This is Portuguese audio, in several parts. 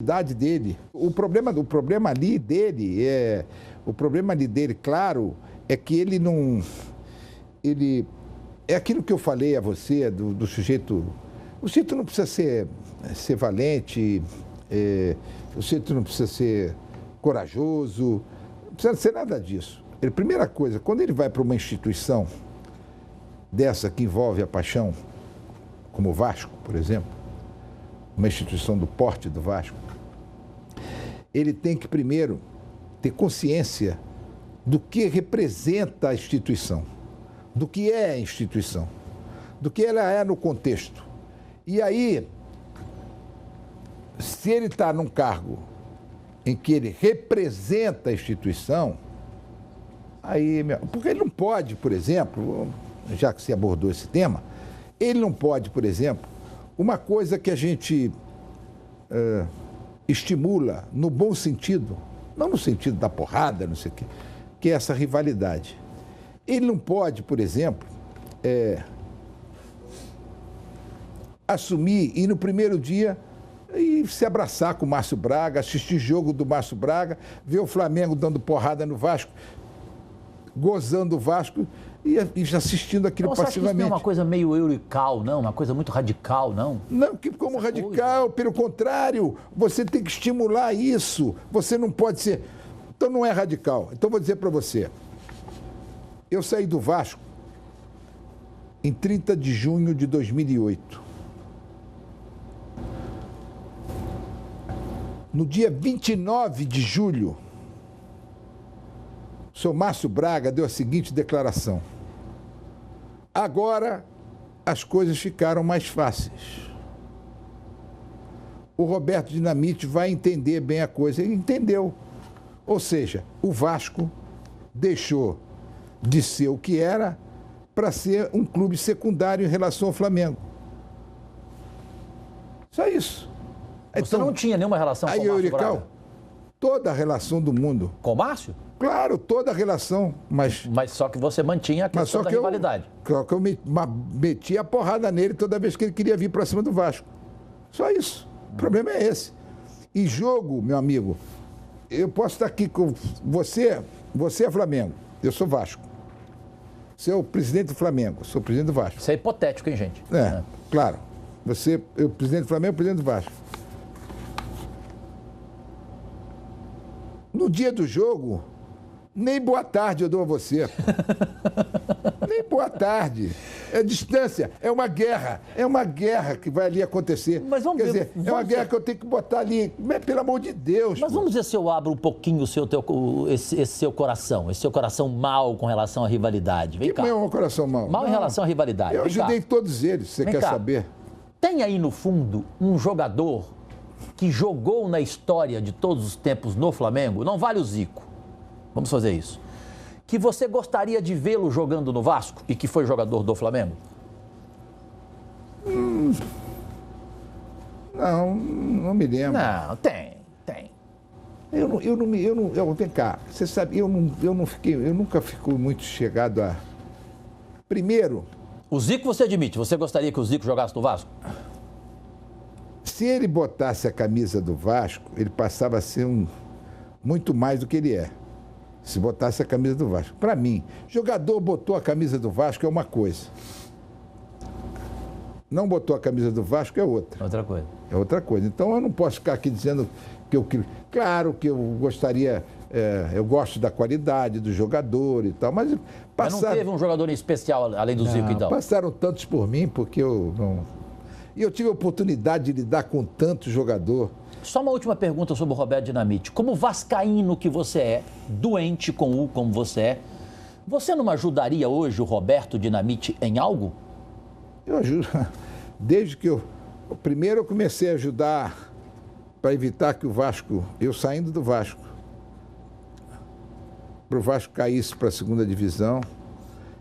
idade dele. O problema ali dele, claro, é que ele não... É aquilo que eu falei a você, do sujeito... O sujeito não precisa ser valente, o sujeito não precisa ser corajoso, não precisa ser nada disso. Primeira coisa, quando ele vai para uma instituição dessa que envolve a paixão, como o Vasco, por exemplo, uma instituição do porte do Vasco, ele tem que primeiro ter consciência do que representa a instituição, do que é a instituição, do que ela é no contexto. E aí, se ele está num cargo em que ele representa a instituição, aí, porque ele não pode, por exemplo, já que você abordou esse tema, ele não pode, por exemplo, uma coisa que a gente estimula no bom sentido, não no sentido da porrada, não sei o quê, que é essa rivalidade. Ele não pode, por exemplo, assumir e no primeiro dia e se abraçar com o Márcio Braga, assistir jogo do Márcio Braga, ver o Flamengo dando porrada no Vasco, gozando o Vasco e assistindo aquilo passivamente. Você acha que isso não é uma coisa meio eurical, não? Uma coisa muito radical, não? Não, que como essa radical, coisa. Pelo contrário, você tem que estimular isso. Você não pode ser... Então não é radical. Então vou dizer para você. Eu saí do Vasco em 30 de junho de 2008. No dia 29 de julho, o senhor Márcio Braga deu a seguinte declaração: agora as coisas ficaram mais fáceis. O Roberto Dinamite vai entender bem a coisa. Ele entendeu. Ou seja, o Vasco deixou de ser o que era para ser um clube secundário em relação ao Flamengo. Só isso. Você não tinha nenhuma relação com o Márcio Braga? Toda a relação do mundo. Com o Márcio? Claro, toda a relação, mas só que você mantinha a questão da rivalidade. Claro que eu metia a porrada nele toda vez que ele queria vir para cima do Vasco. Só isso. O problema é esse. E jogo, meu amigo, eu posso estar aqui com você é Flamengo, eu sou Vasco. Você é o presidente do Flamengo, eu sou o presidente do Vasco. Isso é hipotético, hein, gente? Claro. Você é o presidente do Flamengo, o presidente do Vasco. No dia do jogo, nem boa tarde eu dou a você. Nem boa tarde. É distância, é uma guerra que vai ali acontecer. Mas vamos ver, é uma guerra que eu tenho que botar ali. Mas, pelo amor de Deus. Mas vamos ver se eu abro um pouquinho esse seu coração mau com relação à rivalidade. Vem cá. Que é um coração mau? Mal em relação à rivalidade. Eu ajudei todos eles, você quer saber? Tem aí no fundo um jogador que jogou na história de todos os tempos no Flamengo, não vale o Zico, vamos fazer isso, que você gostaria de vê-lo jogando no Vasco e que foi jogador do Flamengo? Não me lembro. Não, tem. Vem cá, você sabe, eu nunca fico muito chegado a... Primeiro... O Zico você admite, você gostaria que o Zico jogasse no Vasco? Se ele botasse a camisa do Vasco, ele passava a ser muito mais do que ele é. Se botasse a camisa do Vasco. Para mim, jogador botou a camisa do Vasco é uma coisa. Não botou a camisa do Vasco é outra. Outra coisa. É outra coisa. Então eu não posso ficar aqui dizendo que claro que eu gostaria, eu gosto da qualidade do jogador e tal, mas não teve um jogador em especial além do Zico, então? Passaram tantos por mim porque eu não... E eu tive a oportunidade de lidar com tanto jogador. Só uma última pergunta sobre o Roberto Dinamite. Como vascaíno que você é, doente com o como você é, você não ajudaria hoje o Roberto Dinamite em algo? Eu ajudo. Desde que primeiro eu comecei a ajudar para evitar que o Vasco, eu saindo do Vasco, para o Vasco caísse para a segunda divisão,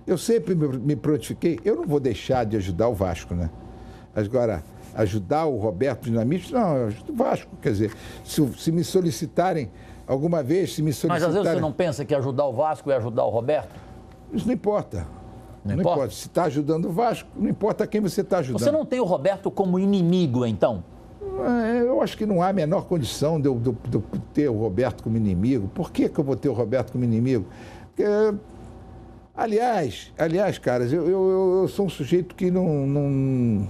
eu sempre me prontifiquei, eu não vou deixar de ajudar o Vasco, né? Agora, ajudar o Roberto Dinamite, não, eu ajudo o Vasco. Quer dizer, se me solicitarem alguma vez, Mas às vezes você não pensa que ajudar o Vasco é ajudar o Roberto? Isso não importa. Não importa. Se está ajudando o Vasco, não importa quem você está ajudando. Você não tem o Roberto como inimigo, então? Eu acho que não há a menor condição de eu ter o Roberto como inimigo. Por que eu vou ter o Roberto como inimigo? Porque, aliás, caras, eu sou um sujeito que não...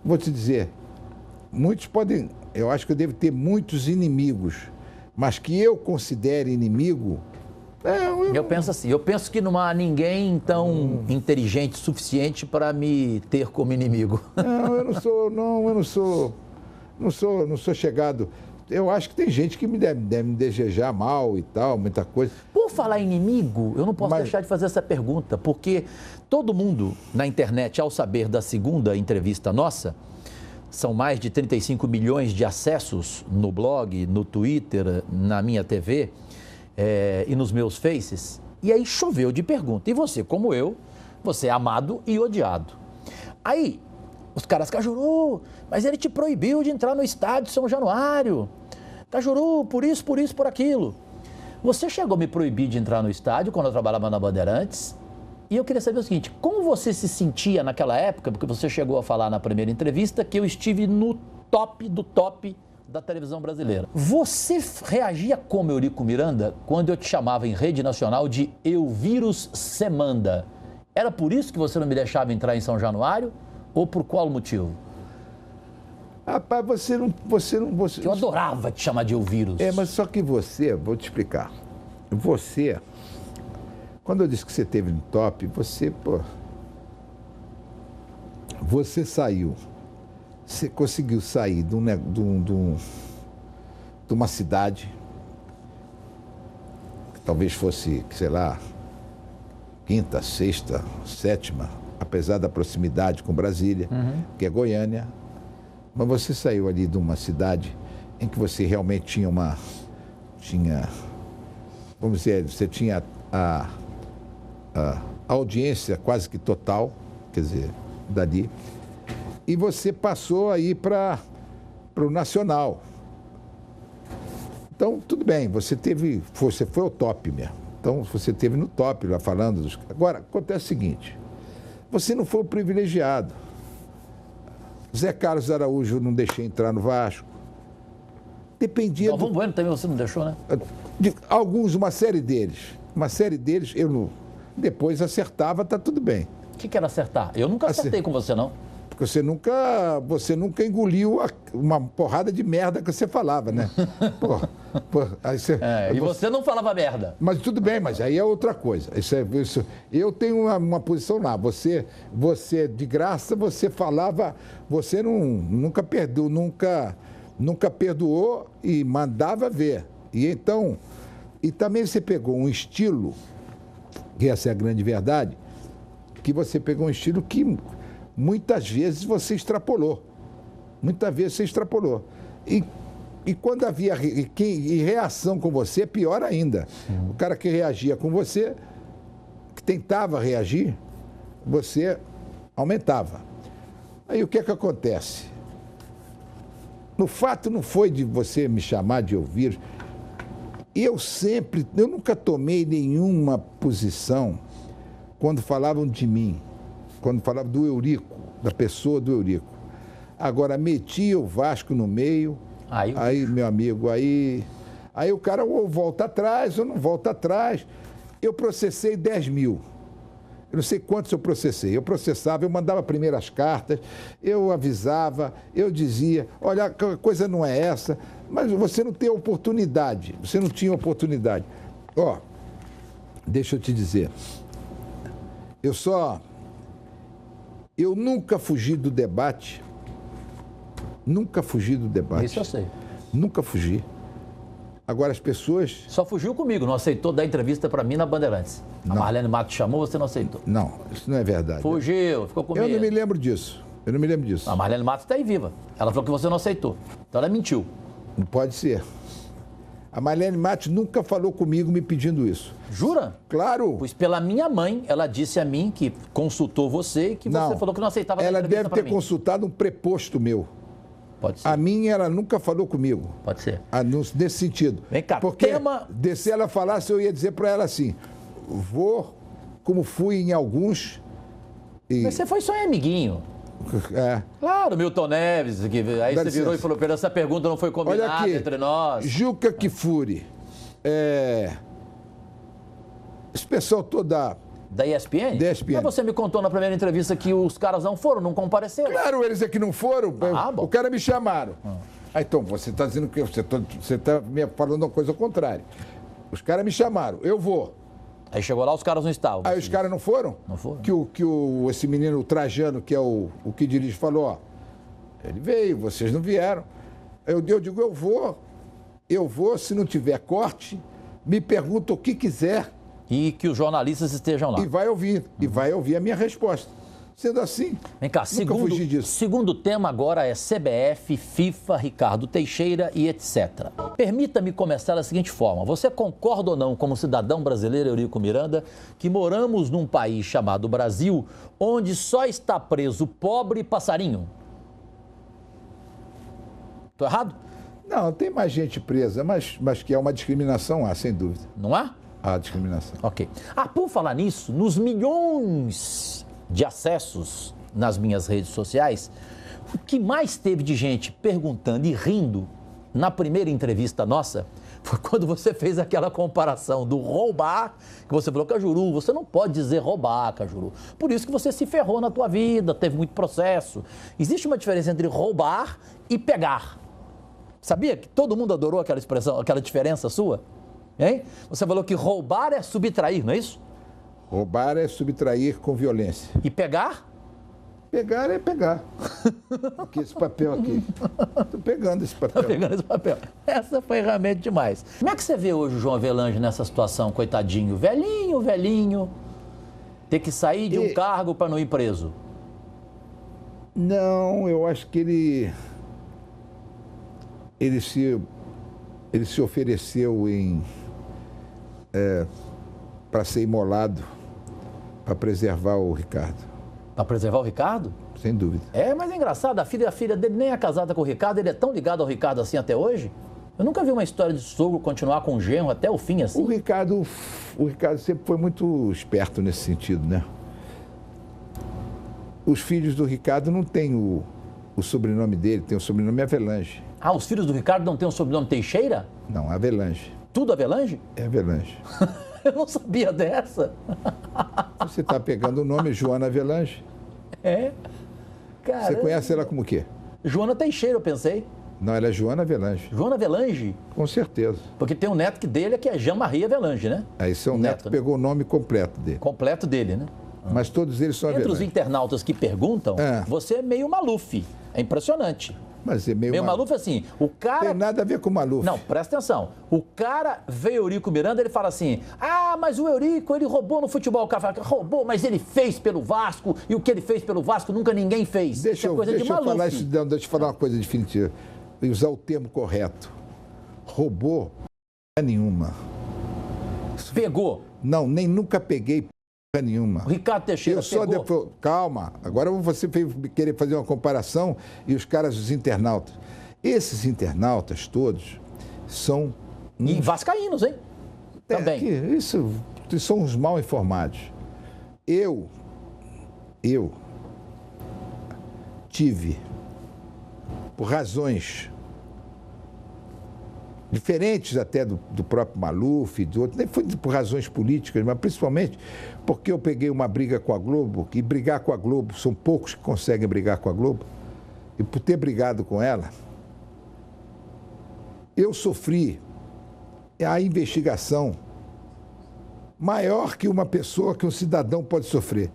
Vou te dizer, muitos podem... Eu acho que eu devo ter muitos inimigos, mas que eu considere inimigo... Eu penso assim, eu penso que não há ninguém tão inteligente o suficiente para me ter como inimigo. Não sou chegado. Eu acho que tem gente que deve me desejar mal e tal, muita coisa. Por falar em inimigo, eu não posso deixar de fazer essa pergunta, porque todo mundo na internet, ao saber da segunda entrevista nossa, são mais de 35 milhões de acessos no blog, no Twitter, na minha TV, e nos meus faces, e aí choveu de pergunta. E você, como eu, você é amado e odiado. Aí, os caras, Cajuru, mas ele te proibiu de entrar no estádio São Januário. Cajuru, por isso, por aquilo. Você chegou a me proibir de entrar no estádio quando eu trabalhava na Bandeirantes. E eu queria saber o seguinte, como você se sentia naquela época, porque você chegou a falar na primeira entrevista que eu estive no top do top da televisão brasileira. Você reagia como, Eurico Miranda, quando eu te chamava em rede nacional de Elvírus Semanda? Era por isso que você não me deixava entrar em São Januário? Ou por qual motivo? Rapaz, você não... Eu adorava te chamar de Elvírus. Mas só que vou te explicar. Você, quando eu disse que você esteve no top, você saiu. Você conseguiu sair de uma cidade, que talvez fosse, sei lá, quinta, sexta, sétima, apesar da proximidade com Brasília, que é Goiânia. Mas você saiu ali de uma cidade em que você realmente vamos dizer, você tinha a audiência quase que total, quer dizer, dali. E você passou aí para o Nacional. Então, tudo bem, você foi ao top mesmo. Então, você esteve no top lá falando dos... Agora, acontece o seguinte, você não foi o privilegiado. Zé Carlos Araújo não deixei entrar no Vasco. Dependia Galvão Bueno também você não deixou, né? Uma série deles, eu não... Depois acertava, tá tudo bem. O que era acertar? Eu nunca acertei com você, não. Porque você nunca engoliu uma porrada de merda que você falava, né? E você não falava merda. Mas tudo bem, mas aí é outra coisa. Eu tenho uma posição lá. Você, de graça, você falava, você nunca perdoou e mandava ver. E também você pegou um estilo, que essa é a grande verdade, que você pegou um estilo que muitas vezes você extrapolou. E quando havia reação com você, pior ainda. O cara que reagia com você, que tentava reagir, você aumentava. Aí o que é que acontece? No fato não foi de você me chamar de ouvir. Eu nunca tomei nenhuma posição quando falavam de mim, quando falavam do Eurico, da pessoa do Eurico. Agora, metia o Vasco no meio, aí meu amigo, aí o cara ou volta atrás ou não volta atrás. Eu processei 10 mil. Eu não sei quantos eu processei. Eu processava, eu mandava primeiras cartas, eu avisava, eu dizia, olha, a coisa não é essa, mas você não tem oportunidade, você não tinha oportunidade. Deixa eu te dizer, eu nunca fugi do debate. Isso eu sei. Nunca fugi. Agora as pessoas... Só fugiu comigo, não aceitou dar entrevista para mim na Bandeirantes. A Marlene Matos chamou, você não aceitou. Não, isso não é verdade. Fugiu, ficou comigo. Eu não me lembro disso. A Marlene Matos está aí viva. Ela falou que você não aceitou. Então ela mentiu. Não pode ser. A Marlene Matos nunca falou comigo me pedindo isso. Jura? Claro. Pois pela minha mãe, ela disse a mim que consultou você e que você falou que não aceitava dar entrevista para mim. Ela deve ter consultado um preposto meu. Pode ser. A minha, ela nunca falou comigo. Pode ser. Nesse sentido. Vem cá, porque se ela falasse, eu ia dizer para ela assim, como fui em alguns... Mas você foi só em amiguinho. É. Claro, Milton Neves, que aí você virou e falou, Pedro, essa pergunta não foi combinada entre nós. Juca Kfouri. Esse pessoal todo da ESPN? Da ESPN. Mas você me contou na primeira entrevista que os caras não foram, não compareceram. Claro, eles é que não foram. Bom. O cara me chamaram. Então, você está dizendo que você está me falando uma coisa ao contrário. Os caras me chamaram, eu vou. Aí chegou lá, os caras não estavam. Aí os caras não foram? Não foram. Esse menino, o Trajano, que é o que dirige, falou, ó, ele veio, vocês não vieram. Eu digo, eu vou, se não tiver corte, me pergunta o que quiser. E que os jornalistas estejam lá. E vai ouvir a minha resposta. Sendo assim, vem cá, fugi disso. Segundo tema agora é CBF, FIFA, Ricardo Teixeira e etc. Permita-me começar da seguinte forma. Você concorda ou não, como cidadão brasileiro Eurico Miranda, que moramos num país chamado Brasil, onde só está preso pobre e passarinho? Tô errado? Não, tem mais gente presa, mas que é uma discriminação, sem dúvida. Não há? Há discriminação. Ok. Por falar nisso, nos milhões de acessos nas minhas redes sociais, o que mais teve de gente perguntando e rindo na primeira entrevista nossa foi quando você fez aquela comparação do roubar, que você falou, Cajuru, você não pode dizer roubar, Cajuru. Por isso que você se ferrou na tua vida, teve muito processo. Existe uma diferença entre roubar e pegar. Sabia que todo mundo adorou aquela expressão, aquela diferença sua? Hein? Você falou que roubar é subtrair, não é isso? Roubar é subtrair com violência. E pegar? Pegar é pegar. Aqui, esse papel aqui. Estou pegando esse papel. Estou pegando esse papel. Essa foi realmente demais. Como é que você vê hoje o João Avelange nessa situação, coitadinho? Velhinho. Ter que sair de um cargo para não ir preso. Não, eu acho que ele se ofereceu para ser imolado, para preservar o Ricardo. Para preservar o Ricardo? Sem dúvida. Mas é engraçado, a filha dele nem é casada com o Ricardo, ele é tão ligado ao Ricardo assim até hoje? Eu nunca vi uma história de sogro continuar com o genro até o fim assim. O Ricardo sempre foi muito esperto nesse sentido, né? Os filhos do Ricardo não têm o sobrenome dele, tem o sobrenome Avelange. Os filhos do Ricardo não têm o sobrenome Teixeira? Não, Avelange. Tudo Avelange? É Avelange. Eu não sabia dessa. Você está pegando o nome Joana Avelange. Caramba. Você conhece ela como o quê? Joana Teixeira, eu pensei. Não, ela é Joana Avelange. Joana Avelange? Com certeza. Porque tem um neto dele que é Jean-Marie Avelange, né? Aí seu neto que pegou o nome completo dele. Completo dele, né? Mas todos eles são Avelange. Entre os internautas que perguntam, você é meio Maluf. É impressionante. Mas é meio Maluf assim, o cara... Tem nada a ver com o Maluf. Não, presta atenção. O cara vê Eurico Miranda, ele fala assim, mas o Eurico, ele roubou no futebol. O cara fala, roubou, mas ele fez pelo Vasco, e o que ele fez pelo Vasco nunca ninguém fez. Deixa eu falar uma coisa definitiva. E usar o termo correto. Roubou nenhuma. Pegou? Não, nem nunca peguei nenhuma. O Ricardo Teixeira pegou. Calma, agora você querer fazer uma comparação e os caras, os internautas. Esses internautas todos são... E vascaínos, hein? Também. Isso são uns mal informados. Eu tive, por razões diferentes até do próprio Maluf e do outro, nem foi por razões políticas, mas principalmente porque eu peguei uma briga com a Globo, e brigar com a Globo, são poucos que conseguem brigar com a Globo, e por ter brigado com ela, eu sofri a investigação maior que uma pessoa, que um cidadão pode sofrer.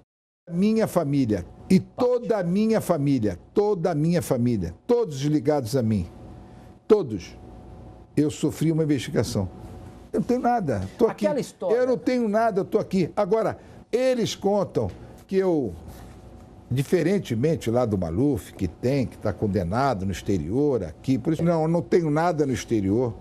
Minha família, e toda a minha família, todos ligados a mim, todos, eu sofri uma investigação. Eu não tenho nada, estou aqui. Aquela história. Eu não tenho nada, eu estou aqui. Agora, eles contam que eu, diferentemente lá do Maluf, que está condenado no exterior, aqui, por isso, não, eu não tenho nada no exterior.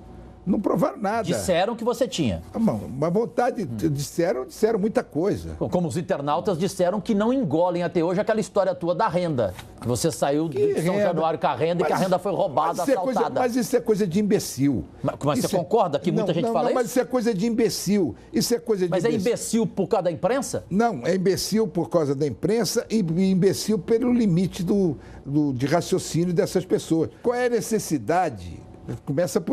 Não provaram nada. Disseram que você tinha. Uma vontade, disseram muita coisa. Como os internautas disseram que não engolem até hoje aquela história tua da renda. Que você saiu de São Januário com a renda e que a renda foi roubada, assaltada. Mas isso é coisa de imbecil. Mas você concorda que muita gente fala isso? Mas isso é coisa de imbecil. Isso é coisa de Mas é imbecil por causa da imprensa? Não, é imbecil por causa da imprensa e imbecil pelo limite de raciocínio dessas pessoas. Qual é a necessidade? Começa por